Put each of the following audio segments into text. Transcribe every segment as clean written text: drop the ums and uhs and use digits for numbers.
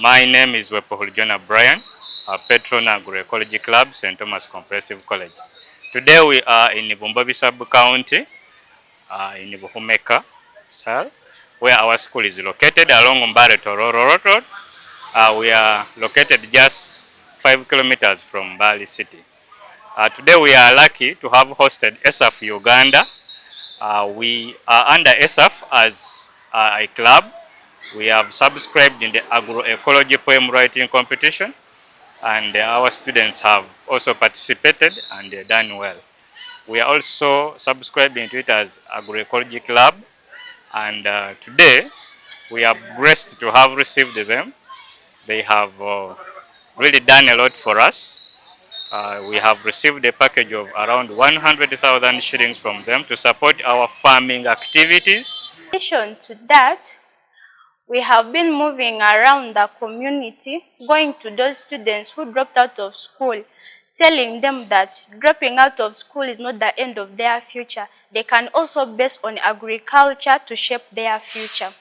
My name is Brian, patron agroecology club, St. Thomas Comprehensive College. Today we are in Mbale sub-county, in Buhumeka, Sal, where our school is located along Mbale Road. We are located just 5 kilometers from Mbale city. Today we are lucky to have hosted ESAFF Uganda. We are under ESAFF as a club. We have subscribed in the agroecology poem writing competition, and our students have also participated and done well. We are also subscribed into it as agroecology club, and today we are blessed to have received them. They have really done a lot for us. We have received a package of around 100,000 shillings from them to support our farming activities. In addition to that, we have been moving around the community, going to those students who dropped out of school, telling them that dropping out of school is not the end of their future. They can also base on agriculture to shape their future.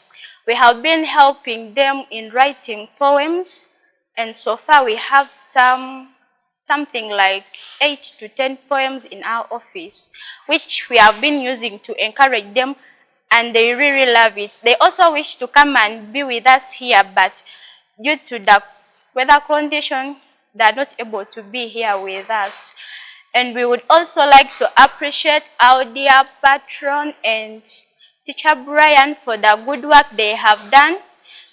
We have been helping them in writing poems, and so far we have something like 8 to 10 poems in our office, which we have been using to encourage them, and they really love it. They also wish to come and be with us here, but due to the weather condition, they are not able to be here with us. And we would also like to appreciate our dear patron and Teacher Brian for the good work they have done.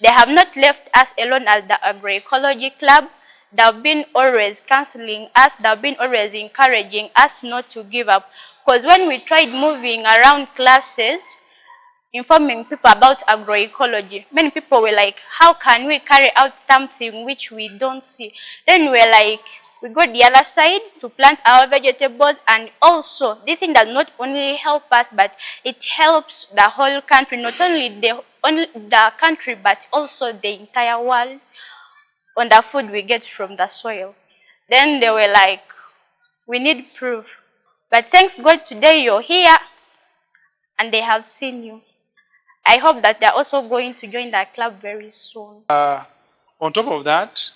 They have not left us alone as the agroecology club. They have been always counseling us. They have been always encouraging us not to give up. Because when we tried moving around classes, informing people about agroecology, many people were like, how can we carry out something which we don't see? Then we're like, we go the other side to plant our vegetables, and also this thing does not only help us, but it helps the whole country, not only the country, but also the entire world on the food we get from the soil. Then they were like, we need proof. But thanks God, today you're here and they have seen you. I hope that they're also going to join the club very soon. On top of that,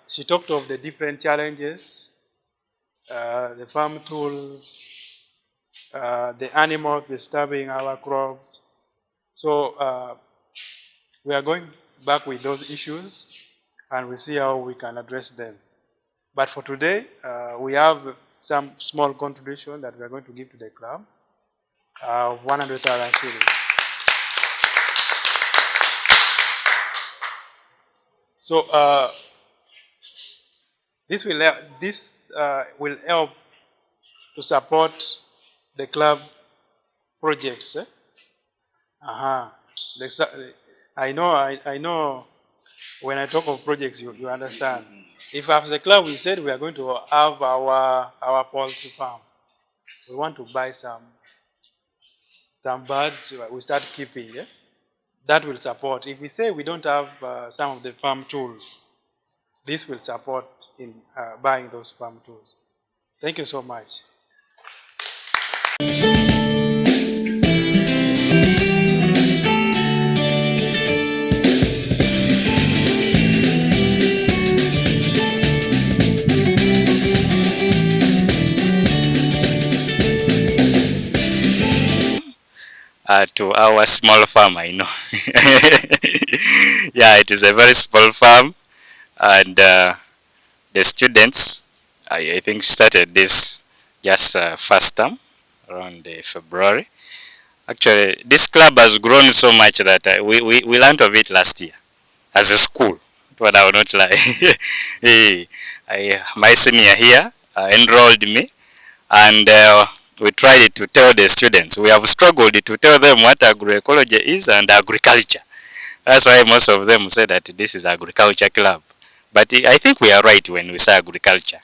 she talked of the different challenges, the farm tools, the animals disturbing our crops. So we are going back with those issues and we'll see how we can address them. But for today, we have some small contribution that we are going to give to the club of 100,000 shillings. So this will help to support the club projects. I know. When I talk of projects, you understand. If as a club we said we are going to have our poultry farm, we want to buy some birds we start keeping. Yeah? That will support. If we say we don't have some of the farm tools, this will support in buying those farm tools. Thank you so much. To our small farm, I know. Yeah, it is a very small farm, and the students, I think, started this just first term around February. Actually, this club has grown so much that we learned of it last year as a school, but I will not lie. My senior here enrolled me, and we tried to tell the students. We have struggled to tell them what agroecology is and agriculture. That's why most of them say that this is agriculture club. But I think we are right when we say agriculture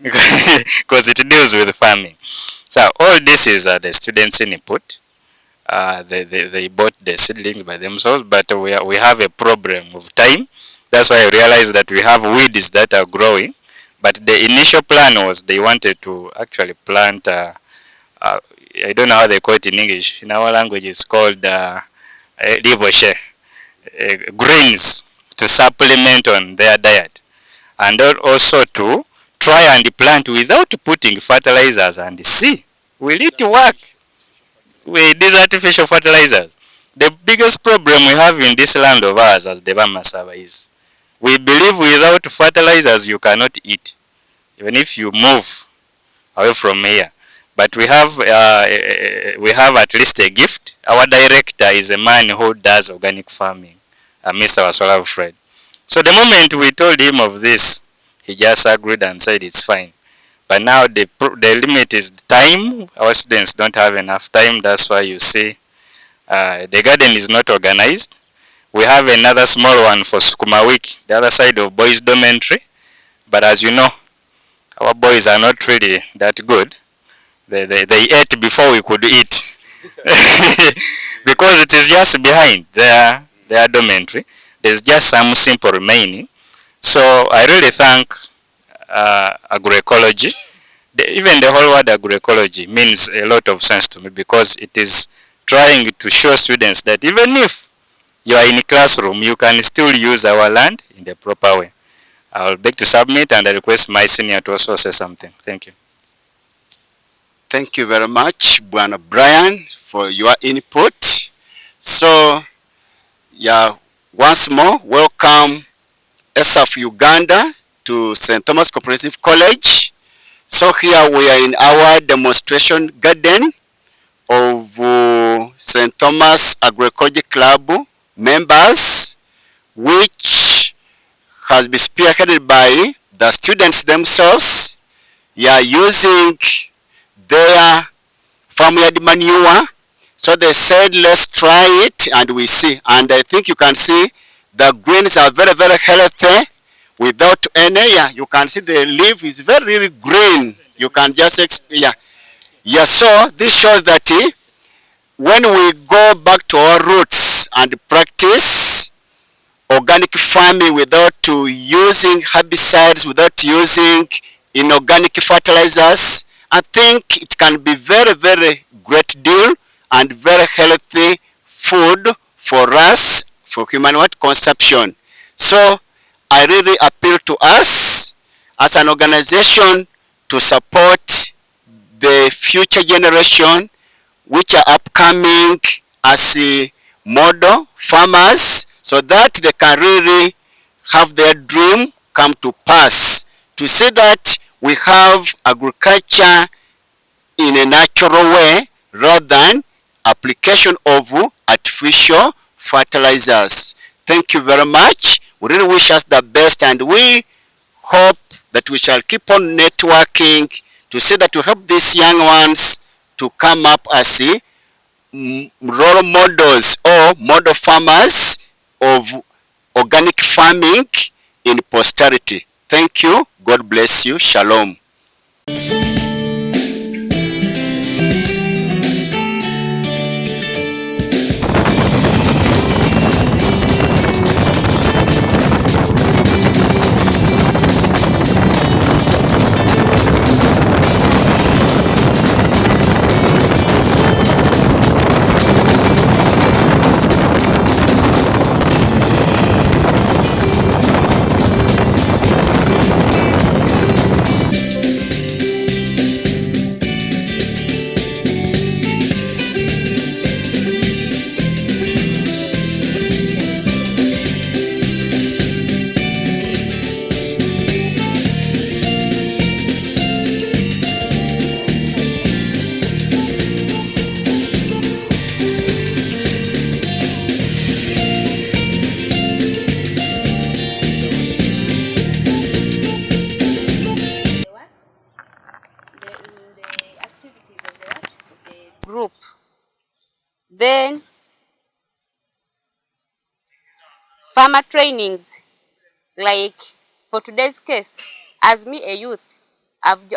because it deals with farming. So all this is the students' input. They bought the seedlings by themselves, but we have a problem of time. That's why I realized that we have weeds that are growing. But the initial plan was they wanted to actually plant, I don't know how they call it in English. In our language, it's called greens to supplement on their diet. And also to try and plant without putting fertilizers and see, will it work with these artificial fertilizers? The biggest problem we have in this land of ours as the Bamasaba is we believe without fertilizers you cannot eat, even if you move away from here. But we have at least a gift. Our director is a man who does organic farming, Mr. Wasola Fred. So the moment we told him of this, he just agreed and said it's fine. But now the limit is time. Our students don't have enough time. That's why you see the garden is not organized. We have another small one for Sukuma Week, the other side of boys' dormitory. But as you know, our boys are not really that good. They ate before we could eat because it is just behind their dormitory. There's just some simple remaining. So I really thank agroecology. Even the whole word agroecology means a lot of sense to me because it is trying to show students that even if you are in a classroom, you can still use our land in the proper way. I will beg to submit and I request my senior to also say something. Thank you. Thank you very much, Bwana Brian, for your input. So, yeah, once more, welcome ESAFF Uganda to St. Thomas Comprehensive College. So here we are in our demonstration garden of St. Thomas Agroecology Club members, which has been spearheaded by the students themselves. Yeah, using their farmyard manure. So they said, let's try it, and we see. And I think you can see the greens are very, very healthy without any, you can see the leaf is very, really green. You can just, yeah, so this shows that when we go back to our roots and practice organic farming without using herbicides, without using inorganic fertilizers, I think it can be very, very great deal and very healthy food for us, for human consumption. So I really appeal to us as an organization to support the future generation which are upcoming as model farmers so that they can really have their dream come to pass, to see that we have agriculture in a natural way rather than application of artificial fertilizers. Thank you very much. We really wish us the best, and we hope that we shall keep on networking to see that we help these young ones to come up as role models or model farmers of organic farming in posterity. Thank you. God bless you. Shalom. Then farmer trainings, like for today's case, as me a youth, I've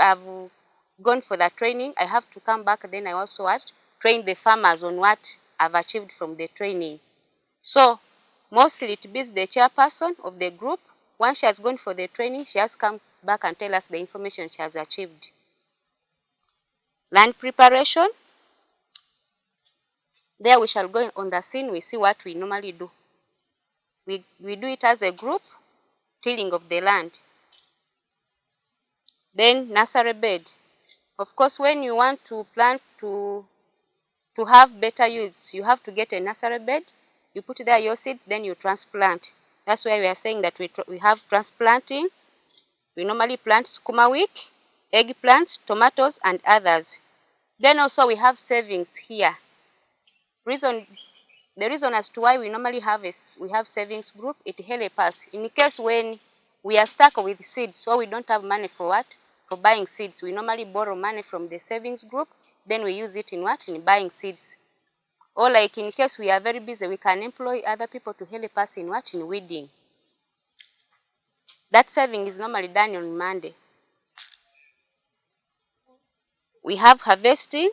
gone for that training. I have to come back, then I also train the farmers on what I've achieved from the training. So mostly it be the chairperson of the group. Once she has gone for the training, she has come back and tell us the information she has achieved. Land preparation, there we shall go on the scene, we see what we normally do. We do it as a group, tilling of the land. Then nursery bed. Of course, when you want to plant to have better yields, you have to get a nursery bed. You put there your seeds, then you transplant. That's why we are saying that we have transplanting. We normally plant sukuma wiki, eggplants, tomatoes, and others. Then also we have savings here. The reason as to why we normally have savings group, it helps us. In case when we are stuck with seeds, so we don't have money for what? For buying seeds. We normally borrow money from the savings group, then we use it in what? In buying seeds. Or like in case we are very busy, we can employ other people to help us in what? In weeding. That saving is normally done on Monday. We have harvesting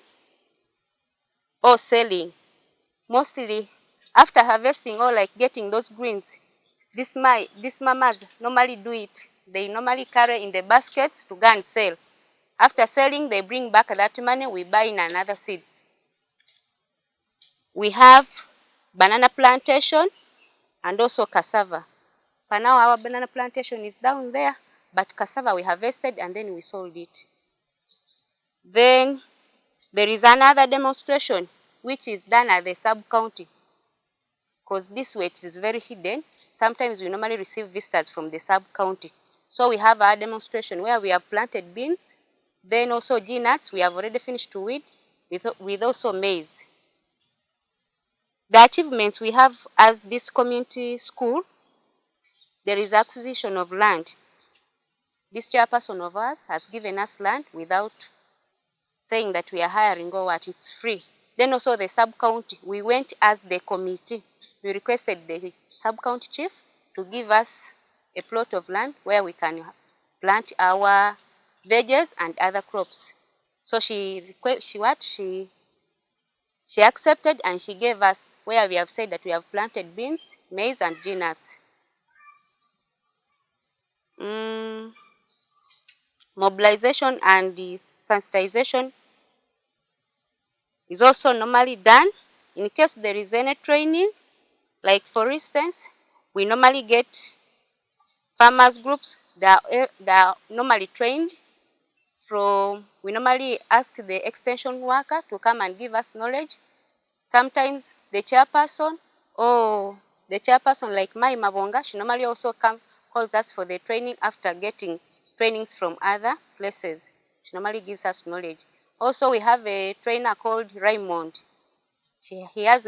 or selling. Mostly after harvesting or like getting those greens, these mamas normally do it. They normally carry in the baskets to go and sell. After selling, they bring back that money, we buy in another seeds. We have banana plantation and also cassava. For now, our banana plantation is down there, but cassava we harvested and then we sold it. Then there is another demonstration which is done at the sub-county, because this way it is very hidden. Sometimes we normally receive visitors from the sub-county. So we have our demonstration where we have planted beans, then also nuts we have already finished to weed, with also maize. The achievements we have as this community school, there is acquisition of land. This chairperson of us has given us land without saying that we are hiring or what, it's free. Then also the sub-county, we went as the committee. We requested the sub-county chief to give us a plot of land where we can plant our veggies and other crops. So she accepted and she gave us where we have said that we have planted beans, maize, and nuts. Mobilization and the sensitization is also normally done. In case there is any training, like for instance, we normally get farmers groups that are normally trained from, we normally ask the extension worker to come and give us knowledge. Sometimes the chairperson like Mai Mabonga, she normally also calls us for the training after getting trainings from other places. She normally gives us knowledge. Also, we have a trainer called Raymond. He has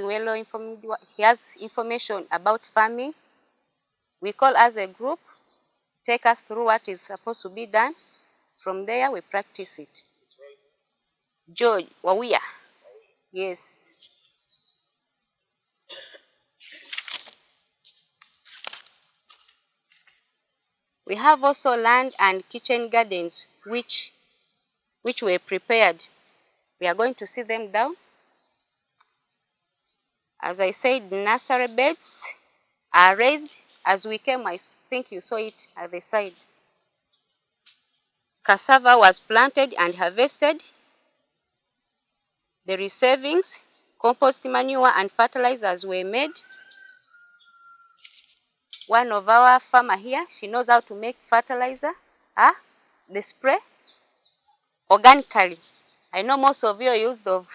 information about farming. We call as a group, take us through what is supposed to be done. From there, we practice it. George Wawia. Yes. We have also land and kitchen gardens which were prepared. We are going to see them down. As I said, nursery beds are raised. As we came, I think you saw it at the side. Cassava was planted and harvested. There is savings, compost manure and fertilizers were made. One of our farmer here, she knows how to make fertilizer, the spray, organically. I know most of you are used of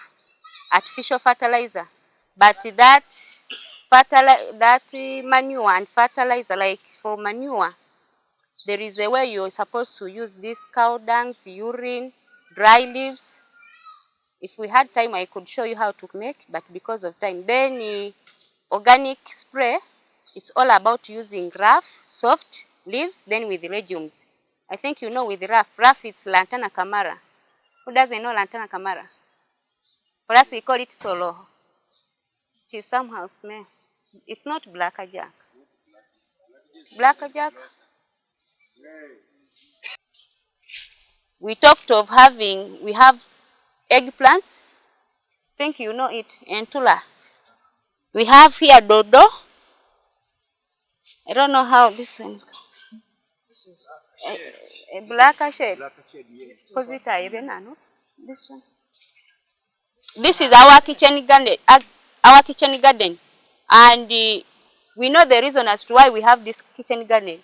artificial fertilizer, but that manure and fertilizer, like for manure, there is a way you're supposed to use these cow dungs, urine, dry leaves. If we had time, I could show you how to make, but because of time. Then organic spray, it's all about using rough, soft leaves, then with legumes. I think you know with rough it's Lantana Camara. Who doesn't know Lantana Camara? For us, we call it solo. It is somehow smell. It's not blackjack. Blackjack. We talked of we have eggplants. I think you know it, entula. We have here dodo. I don't know how this one's going. A blacker shade. This one. This is our kitchen garden. Our kitchen garden, and we know the reason as to why we have this kitchen garden.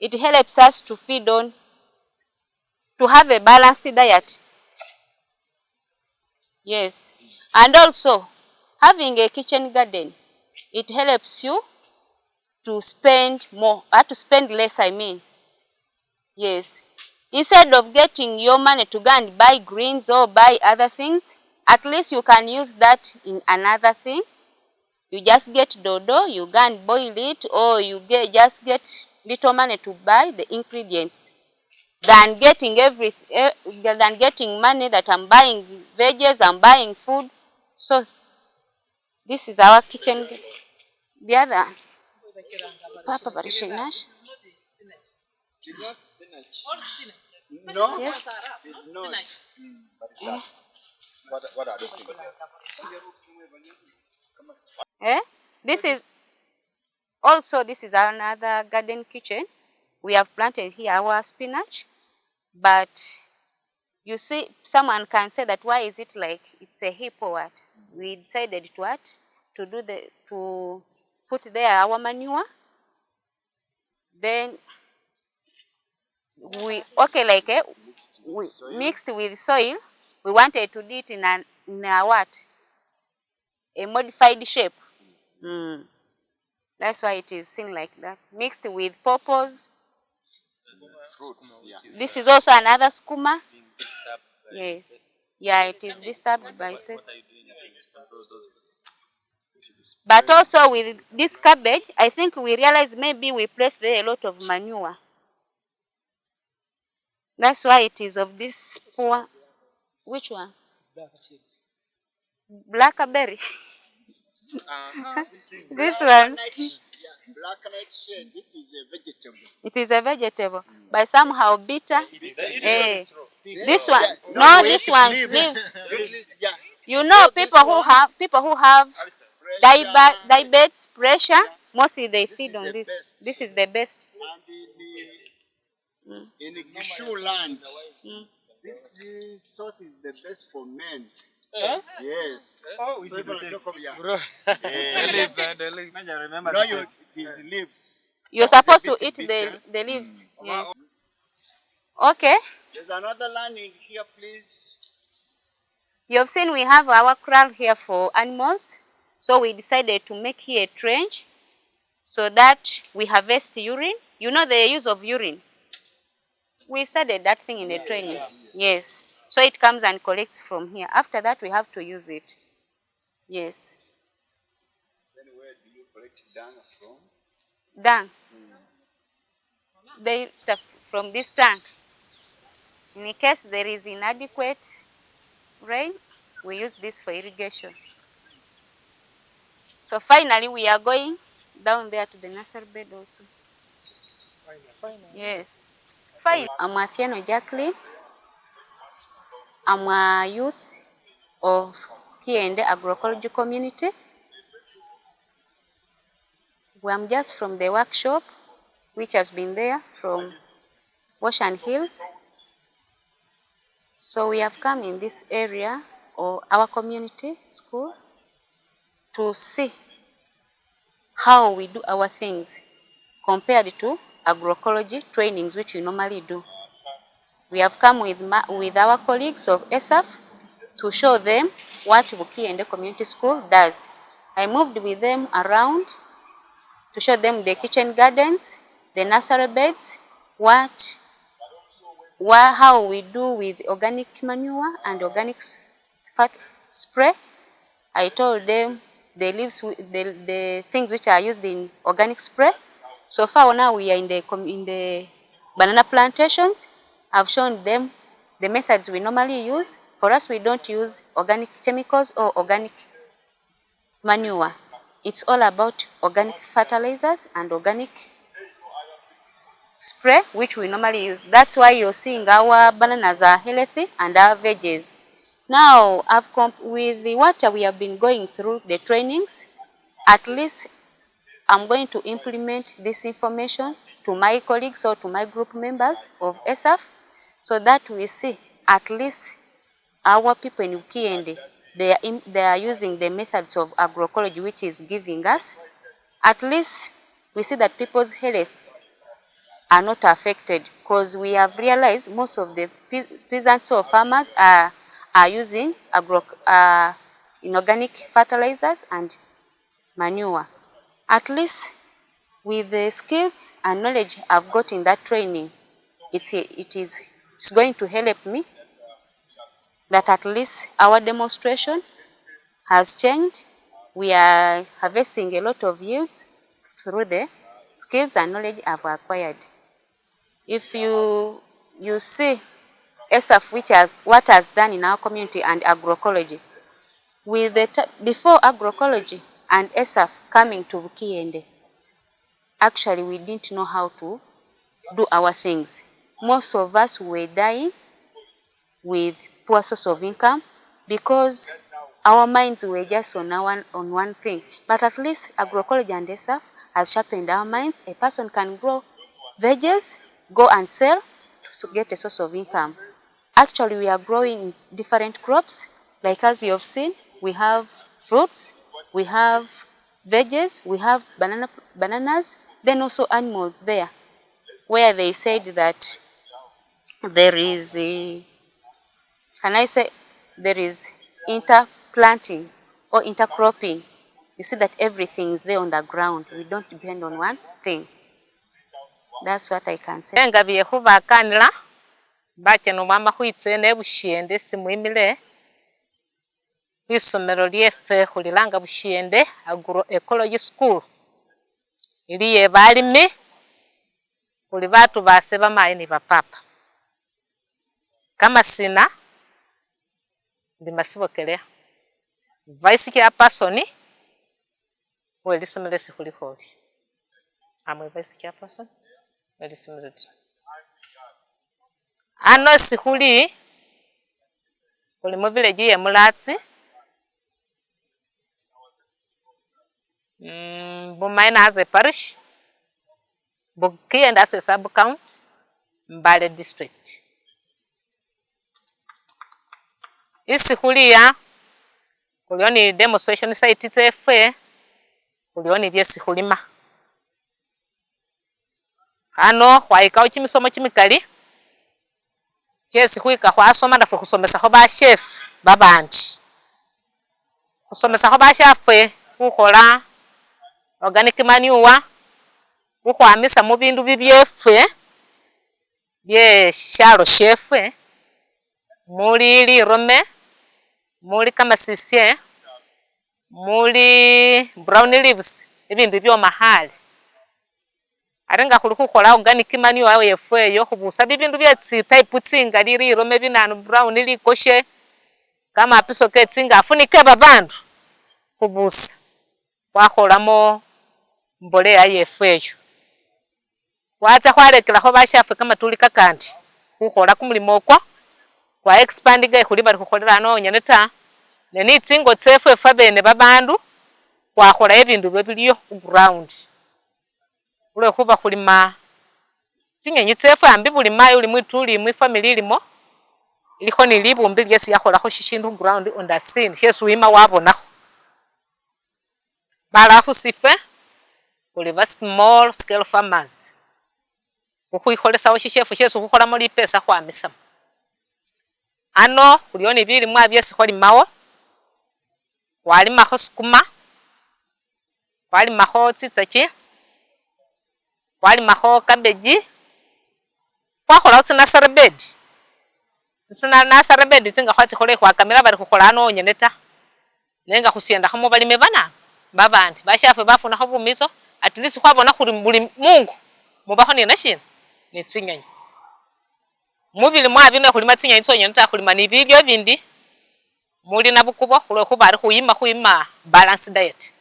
It helps us to feed on, to have a balanced diet. Yes, and also having a kitchen garden, it helps you to spend more, to spend less, I mean. Yes. Instead of getting your money to go and buy greens or buy other things, at least you can use that in another thing. You just get dodo, you go and boil it, or you just get little money to buy the ingredients than getting money that I'm buying veggies, I'm buying food. So this is our kitchen. The other Papa Barishinash. No? Yes. It's not. What are those things? This is another garden kitchen. We have planted here our spinach, but you see, someone can say that why is it like it's a heap or what? We decided to what? To put there our manure. Then we mixed with soil. We wanted to do it in a what? A modified shape. That's why it is seen like that. Mixed with purples. Fruits, yeah. This is also another skuma. Yes. Yeah, it is disturbed by pests. But also with this cabbage, I think we realized maybe we placed there a lot of manure. That's why it is of this poor. Which one? Blackberry. This one. Black shade, it is a vegetable. It is a vegetable, but somehow bitter. This one, no, this one's leaves. Yeah. You know, people who have diabetes, pressure, mostly they feed on this. This is the best. And in Gishu land, this sauce is the best for men. Yes. Oh, so we talk of, yeah. No, it is leaves. You're supposed to eat the leaves. Yes. Okay. There's another land in here, please. You've seen we have our kraal here for animals. So we decided to make here a trench so that we harvest urine. You know the use of urine. We started that thing in the training. Yes. So it comes and collects from here. After that, we have to use it. Yes. Then where do you collect dung from? Dung. They from this tank. In case there is inadequate rain, we use this for irrigation. So finally, we are going down there to the nursery bed also. Yes. Fine. I'm Athiano Jacqueline. I'm a youth of T&A agroecology community. I'm just from the workshop, which has been there from Ocean Hills. So we have come in this area or our community school to see how we do our things compared to agroecology trainings, which we normally do. We have come with our colleagues of ESAFF to show them what T&A Community School does. I moved with them around to show them the kitchen gardens, the nursery beds, how we do with organic manure and organic spray. I told them the things which are used in organic spray. So far now we are in the banana plantations. I've shown them the methods we normally use. For us, we don't use organic chemicals or organic manure. It's all about organic fertilizers and organic spray, which we normally use. That's why you're seeing our bananas are healthy and our veggies. Now, with the water we have been going through the trainings, at least I'm going to implement this information to my colleagues or to my group members of ESAFF, so that we see at least our people in Ukiende, they are using the methods of agroecology, which is giving us, at least we see that people's health are not affected, because we have realized most of the peasants or farmers are using inorganic fertilizers and manure. At least with the skills and knowledge I've got in that training, it's going to help me that at least our demonstration has changed. We are harvesting a lot of yields through the skills and knowledge I've acquired. If you see ESAFF, what has done in our community, and agroecology, with before agroecology and ESAFF coming to Ukiende, actually we didn't know how to do our things. Most of us were dying with poor source of income because our minds were just on one thing. But at least agroecology and ESAFF has sharpened our minds. A person can grow veggies, go and sell to get a source of income. Actually, we are growing different crops. Like as you have seen, we have fruits, we have veggies, we have bananas, then also animals there, where they said that there is there is interplanting or intercropping. You see that everything is there on the ground. We don't depend on one thing. That's what I can say. Bakeno mama kwitse ne bushiende simuimile kwisomero lyefe khulilanga bushiende agroecology school iliye balimi khuli batu base bamayi ni bapapa kama sina ndi masibokelea vice chairperson welisomero sikhuli kholi amwe vice chairperson welisomero ano sikhuli kuli mu village ye Mulatsi Bumaina as a parish, Bukiende as a sub-county, Mbale district. Isikhuli kulioni demonstration site zefe kulioni byesikhulima ano khwaikawo chimisomo chimikali chesi khwika khwasoma nafe khusomesakho bashefu babandi khusomesakho bashafwe khukhola organic manure khukhwamisa mu bindu bibyefwe bye shalo shefwe muli lirome muli kamasisye muli brown leaves ibindu byo mahali arenga khuli khukhola organic manure yefwe yo khubusa bibindu bye type tsinga lirome binanu brown likoshe kama apiso ke tsinga afunike babandu khubusa wakholamo mbolea yefwe yo wacha khwalekelakho bashafe kamatuli kakandi khukhola kumulimo okwo kwa expandinga khuli bali khukholela ano nyene ta neni tsingo tsefwe fabene babandu khwakhola ebindu biliyo ground ule khuba khulima tsinyenyi tsefwe ambi buli mayi uli mwituli mwi family ilimo ilikho ni libumbi lyesi yakholakho shishindu ground on the scene shesi wima wabonakho bala sife kuli ba small scale farmers ukhwikholesawo shishefu shesi khukholamo lipesa khwamisamo ano kuliyo ni bilimwa byesi kholimawo walimakho sukuma walimakho tsitsaki walimakho cabbage khwakholakho tsinasary bed nasary bed tsinga khwatsikhole khwakamila bali khukhola ano onyene ta nenga khusiendakhamo balime bana babandi bashafe bafunakho bumiso at least khwabona khuli buli mungu mubakho ni nashina ni tsinyenyi mubili mwa bino khulima tsinyenyi tsonyene ta khulima ni bilyo bindi muli na bukubo khulwekhuba ari khuyima balanced diet.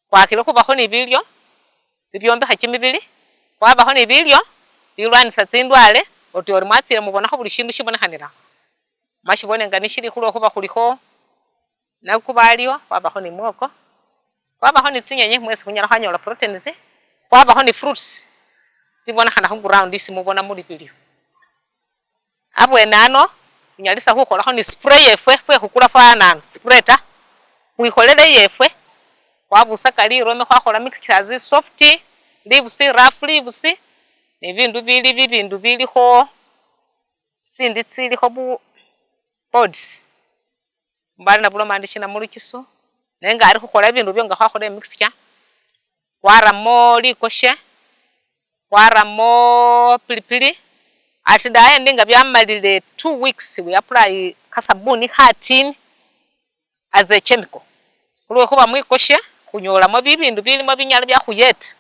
Khwakile khubakho ni bilyo bibyombekha kimibili, khwabakho ni bilyo bilwanisa tsindwale oti ori mwatsile mubonakho buli shindu shibonekhanila mashibone nga nishili khulwekhuba khulikho nabukubo aliwo, khwabakho ni mwoko, khwabakho ni tsinyenyi mwesi khunyala khwanyola proteins, khwabakho ni fruits sibonekhana khu ground isi mubona muli bilyo. Abwene ano sinyalisa khukholakho ni spray yefwe fwe khukula fwana spray ta, khwikholele yefwe khwabusaka lirome khwakhola mixtures soft leaves, rough leaves ni bindu bilikho sindi tsilikho pods mbali na buloma ndishina mulukiso nenga ari khukhola bindu byo nga khwakhola mixture, khwaramo likoshe, khwaramo pilipili. At the end nga byamalile 2 weeks we apply kasabuni khatini as a chemical. Khulwekhuba mwikoshe khunyolamo bibindu bilimo binyala byakhuyeta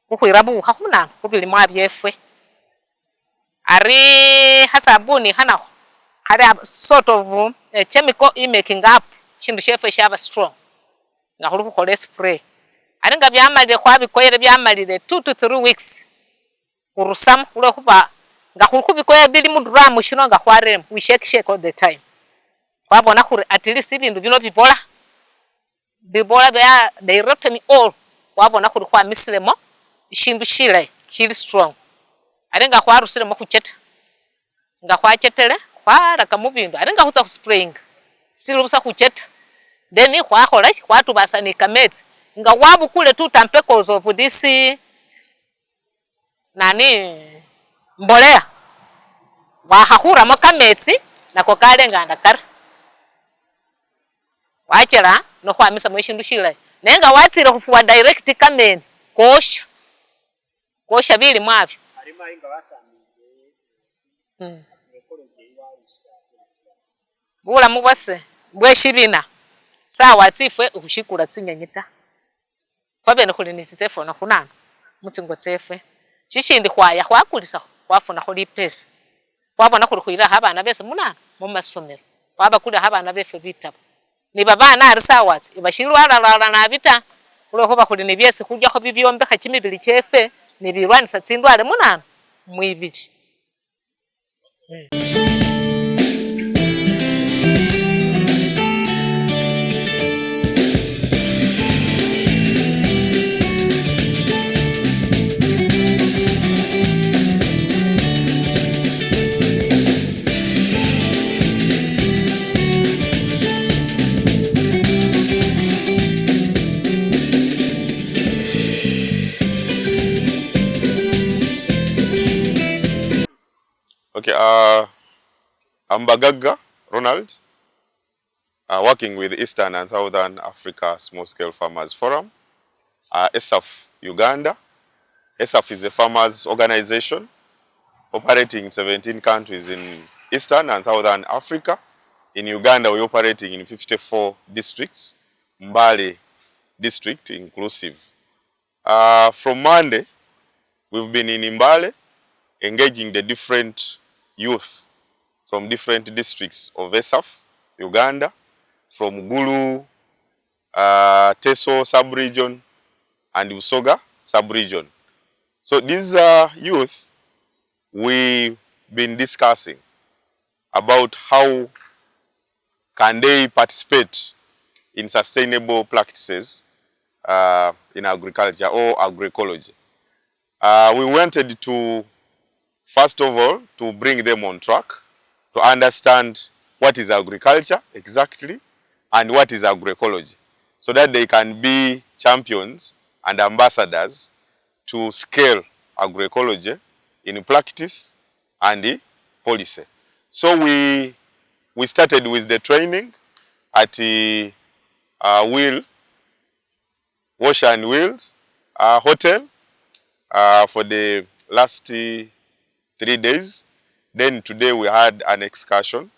khukhwira bukha khunana khubilimwa byefwe. Ari hasabuni khanakho khali sort of a chemical making up chindu shefwe shaba strong nga khuli khukhola spray. Ari nga byamalile khwabikoyele byamalile 2 to 3 weeks khurusamo khulwekhuba nga khuli khubikoya bili mu drum shino nga khwarem we shake all the time. Khwabona khuri at least ibindu bino bibola bya directly all khwabona khuri khwamisilemo ishindu shile chili strong. Ari nga khwarusilemo khucheta nga khwachetele khwaraka mu bindu ari nga khutsa khu spraying silubusa khucheta then khwakhola khwatubasa ni kametsi nga wabukule 2 tampecos of this mbolea wahakhuramo kametsi nako kalengana kari wachela nokhwamisa mu shindu shilayi nenga watsile khufuwa direct kameni kosha bili mwabyo alima inga wasamile bulamu bwase bweshibina sawa tsifwe ukhushikula tsinyenyita fabene khuli nisisefo na khunana mutsingo tsefwe shishindi khwaya khwakulisa khwafuna khuli pesa khwabona khuli khuyira abana bese munana mu masomero khwabakulira abana befe bitabo ni babana ari sawa ibashilwala na bita khulokhuba khuli ni byesi khuljakho bibyombekha kimibili chefe ni bilwanisa tsindwale munana mwibili. Okay, I'm Bagaga Ronald, working with Eastern and Southern Africa Small Scale Farmers Forum, ESAFF Uganda. ESAFF is a farmers organization operating in 17 countries in Eastern and Southern Africa. In Uganda, we're operating in 54 districts, Mbale district inclusive. From Monday, we've been in Mbale engaging the different youth from different districts of ESAFF Uganda, from Gulu, Teso sub-region, and Usoga sub-region. So these youth, we've been discussing about how can they participate in sustainable practices in agriculture or agroecology. We wanted to, first of all, to bring them on track to understand what is agriculture exactly and what is agroecology, so that they can be champions and ambassadors to scale agroecology in practice and policy. So we started with the training at Wash and Wheels hotel for the last 3 days. Then today we had an excursion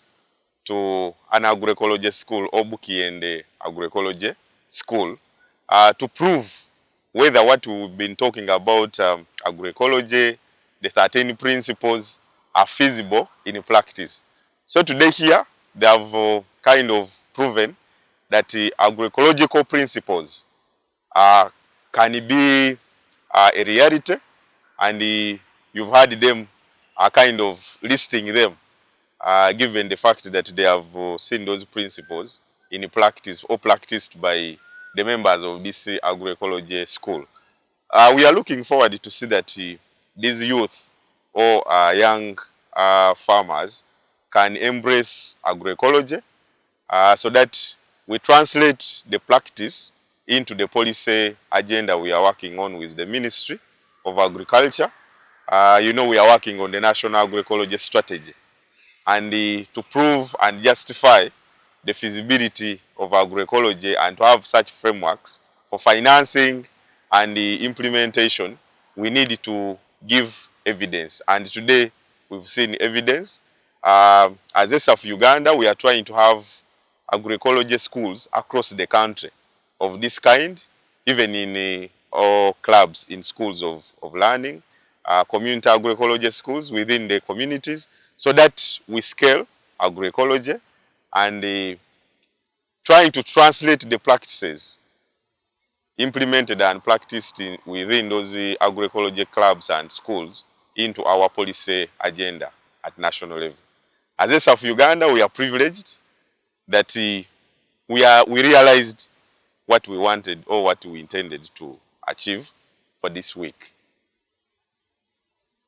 to an agroecology school, Obuki and the agroecology school, to prove whether what we've been talking about agroecology, the 13 principles, are feasible in practice. So today here they have kind of proven that agroecological principles can be a reality, and you've heard them kind of listing them, given the fact that they have seen those principles in practice or practiced by the members of this agroecology school. We are looking forward to see that these youth or young farmers can embrace agroecology, so that we translate the practice into the policy agenda we are working on with the Ministry of Agriculture. You know, we are working on the National Agroecology Strategy, and to prove and justify the feasibility of agroecology and to have such frameworks for financing and the implementation, we need to give evidence. And today we've seen evidence. As ESAFF Uganda, we are trying to have agroecology schools across the country of this kind, even in all clubs in schools of learning, community agroecology schools within the communities, so that we scale agroecology and trying to translate the practices implemented and practiced within those agroecology clubs and schools into our policy agenda at national level. As ESAFF Uganda, we are privileged that we realized what we wanted or what we intended to achieve for this week.